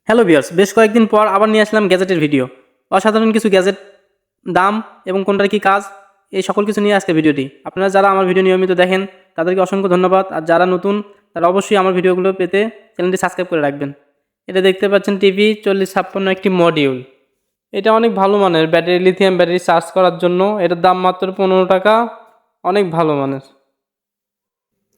Hello viewers, বেশ কয়েকদিন পর আবার নিয়ে আসলাম গ্যাজেটের ভিডিও। অসাধারণ কিছু গ্যাজেট, দাম এবং কোনটার কী কাজ, এই সকল কিছু নিয়ে আজকে ভিডিওটি। আপনারা যারা আমার ভিডিও নিয়মিত দেখেন তাদেরকে অসংখ্য ধন্যবাদ, আর যারা নতুন তারা অবশ্যই আমার ভিডিওগুলো পেতে চ্যানেলটি সাবস্ক্রাইব করে রাখবেন। এটা দেখতে পাচ্ছেন টিভি 4056 একটি মডিউল। এটা অনেক ভালো মানের ব্যাটারি, লিথিয়াম ব্যাটারি চার্জ করার জন্য। এটার দাম মাত্র 15 টাকা, অনেক ভালো মানের।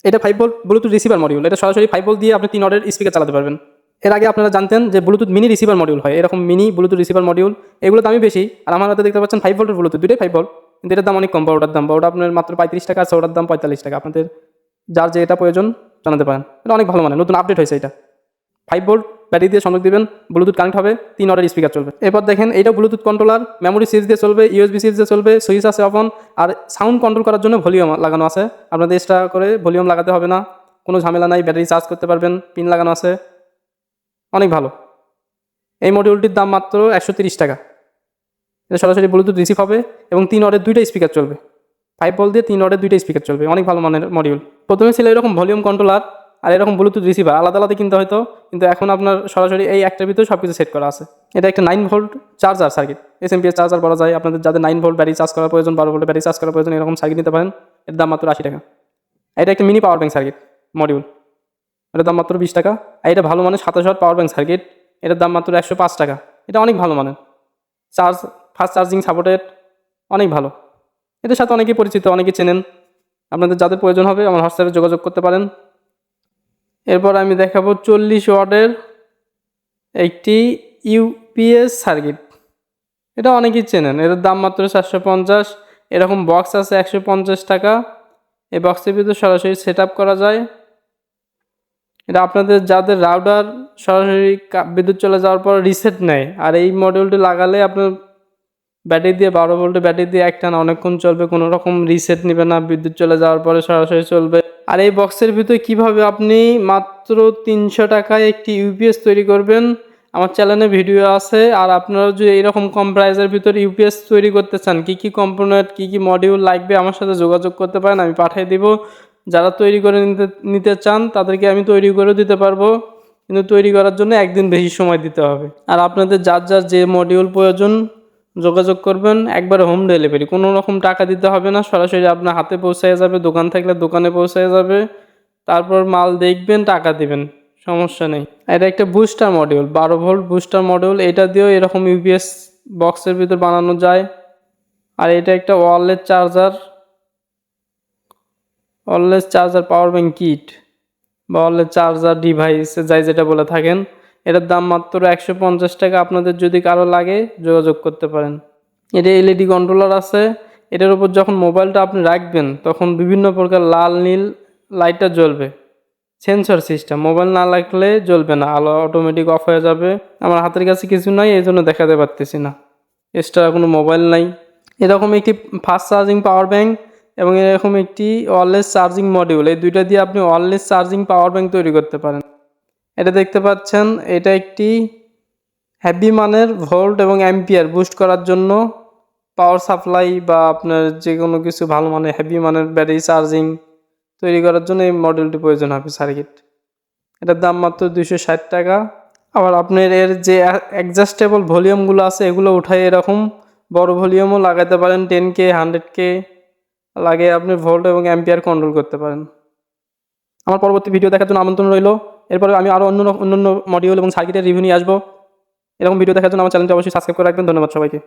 এটা 5 ভোল্ট ব্লুটুথ রিসিভার মডিউল। এটা সরাসরি 5 ভোল্ট দিয়ে আপনি 3 ওয়াটের স্পিকার চালাতে পারবেন। এর আগে আপনারা জানতেন যে ব্লুটুথ মিনি রিসিভার মডিউল হয়, এরকম মিনি ব্লুটুথ রিসিভার মডিউল, এগুলো দামই বেশি। আর আমার হাতে দেখতে পাচ্ছেন 5 ভোল্টের ব্লুটুথ, দুটোই 5 ভোল্ট, কিন্তু এটার দাম অনেক কম। বড়টার দাম, বড়টা আপনার মাত্র 35 টাকা, আর ছোটার দাম 45 টাকা। আপনাদের যার যে এটা প্রয়োজন জানাতে পারেন। এটা অনেক ভালো মানে, নতুন আপডেট হয়েছে এটা। 5 ভোল্ট ব্যাটারি দিয়ে সংযোগ দিবেন, ব্লুটুথ কানেক্ট হবে, 3 ওয়াটের স্পিকার চলবে। এরপর দেখেন এইটা ব্লুটুথ কন্ট্রোলার, মেমোরি সিরিজ দিয়ে চলবে, ইউএসবি সিরিজ দিয়ে চলবে, সুইচ আছে অন, আর সাউন্ড কন্ট্রোল করার জন্য ভলিউম লাগানো আছে। আপনাদের এক্সট্রা করে ভলিউম লাগাতে হবে না, কোনো ঝামেলা নাই। ব্যাটারি চার্জ করতে পারবেন, পিন লাগানো আছে, অনেক ভালো। এই মডিউলটির দাম মাত্র 130 টাকা। এটা সরাসরি ব্লুটুথ রিসিভ হবে এবং 3 ওয়াটের দুইটা স্পিকার চলবে। 5 ভোল্ট দিয়ে 3 ওয়াটের দুইটা স্পিকার চলবে, অনেক ভালো মানের মডিউল। প্রথমে ছিল এরকম ভলিউম কন্ট্রোলার আর এরকম ব্লুটুথ রিসিভার আলাদা আলাদা কিনতে হয়তো, কিন্তু এখন আপনার সরাসরি এই একটার ভিতরে সব কিছু সেট করা আছে। এটা একটা 9 volt charger circuit, SMPS charger বলা যায়। আপনাদের যাদের 9 ভোল্ট ব্যাটারি চার্জ করার প্রয়োজন, 12 ভোল্টের ব্যাটারি চার্জ করার প্রয়োজন, এরকম সার্কিট নিতে পারেন। এর দাম মাত্র 80 টাকা। এটা একটা mini power bank circuit module, এটার দাম মাত্র 20 টাকা। আর এটা ভালো মানের 27 ওয়াট পাওয়ার ব্যাংক সার্কিট, এটার দাম মাত্র 105 টাকা। এটা অনেক ভালো মানের, চার্জ ফাস্ট চার্জিং সাপোর্টেড, অনেক ভালো। এটার সাথে অনেকেই পরিচিত, অনেকেই চেনেন। আপনাদের যাদের প্রয়োজন হবে আমার হোয়াটসঅ্যাপে যোগাযোগ করতে পারেন। এরপর আমি দেখাবো 40 ওয়াটের একটি ইউপিএস সার্কিট। এটা অনেকেই চেনেন, এটার দাম মাত্র 450। এরকম বক্স আছে 150 টাকা। এই বক্সের ভিতরে সরাসরি সেট আপ করা যায়। এটা আপনাদের যাদের রাউটার সরাসরি বিদ্যুৎ চলে যাওয়ার পর রিসেট নেয়, আর এই মডিউলটি লাগালে আপনার ব্যাটারি দিয়ে 12 ভোল্টের ব্যাটারি দিয়ে একটানা অনেকক্ষণ চলবে, কোনো রকম রিসেট নেবে না, বিদ্যুৎ চলে যাওয়ার পরে সরাসরি চলবে। আর এই বক্সের ভিতরে কিভাবে আপনি মাত্র 300 টাকায় একটি ইউপিএস তৈরি করবেন, আমার চ্যানেলে ভিডিও আছে। আর আপনারা যদি এইরকম কম প্রাইসের ভিতরে ইউপিএস তৈরি করতে চান, কী কী কম্পোনেন্ট, কী কী মডিউল লাগবে আমার সাথে যোগাযোগ করতে পারেন, আমি পাঠিয়ে দিব। যারা তৈরি করে নিতে চান তাদেরকে আমি তৈরি করে দিতে পারবো, কিন্তু তৈরি করার জন্য একদিন বেশি সময় দিতে হবে। আর আপনাদের যার যার যে মডিউল প্রয়োজন যোগাযোগ করবেন, একবারে হোম ডেলিভারি, কোনো রকম টাকা দিতে হবে না, সরাসরি আপনার হাতে পৌঁছায় যাবে। দোকান থাকলে দোকানে পৌঁছায় যাবে, তারপর মাল দেখবেন, টাকা দিবেন, সমস্যা নেই। এটা একটা booster module, 12 volt booster module. এটা দিয়েও এরকম ইউপিএস বক্সের ভিতর বানানো যায়। আর এটা একটা wireless charger power bank kit বা ওয়্যারলেস চার্জার ডিভাইস, যাই যেটা বলে থাকেন। এটার দাম মাত্র 150 টাকা। আপনাদের যদি কারো লাগে যোগাযোগ করতে পারেন। এটা এলইডি কন্ট্রোলার আছে। এটার উপর যখন মোবাইলটা আপনি রাখবেন তখন বিভিন্ন প্রকার লাল নীল লাইটটা জ্বলবে, সেন্সর সিস্টেম। মোবাইল না রাখলে জ্বলবে না, আলো অটোমেটিক অফ হয়ে যাবে। আমার হাতের কাছে কিছু নাই, এই জন্য দেখাতে পারতেছি না, এক্সট্রা কোনো মোবাইল নাই। এরকম একটি ফাস্ট চার্জিং পাওয়ার ব্যাংক এবং এরকম একটি ওয়্যারলেস চার্জিং মডিউল, এই দুইটা দিয়ে আপনি ওয়্যারলেস চার্জিং পাওয়ার ব্যাংক তৈরি করতে পারেন। এটা দেখতে পাচ্ছেন, এটা একটি হেভি মানের ভোল্ট এবং অ্যাম্পিয়ার বুস্ট করার জন্য পাওয়ার সাপ্লাই, বা আপনার যে কোনো কিছু ভালো মানের হেভি মানের ব্যাটারি চার্জিং তৈরি করার জন্য এই মডেলটি প্রয়োজন হবে সার্কিট। এটার দাম মাত্র 260 টাকা। আবার আপনার এর যে অ্যাডজাস্টেবল ভলিউমগুলো আছে এগুলো উঠাই এরকম বড় ভলিউমও লাগাতে পারেন, 10K 100K লাগে। আপনি ভোল্ট এবং অ্যাম্পিয়ার কন্ট্রোল করতে পারেন। আমার পরবর্তী ভিডিও দেখার জন্য আমন্ত্রণ রইল। এরপরে আমি আরও অন্যান্য মডিউল এবং সার্কিটের রিভিউ নিয়ে আসবো। এরকম ভিডিও দেখার জন্য আমার চ্যানেলটি অবশ্যই সাবস্ক্রাইব করে রাখবেন। ধন্যবাদ সবাইকে।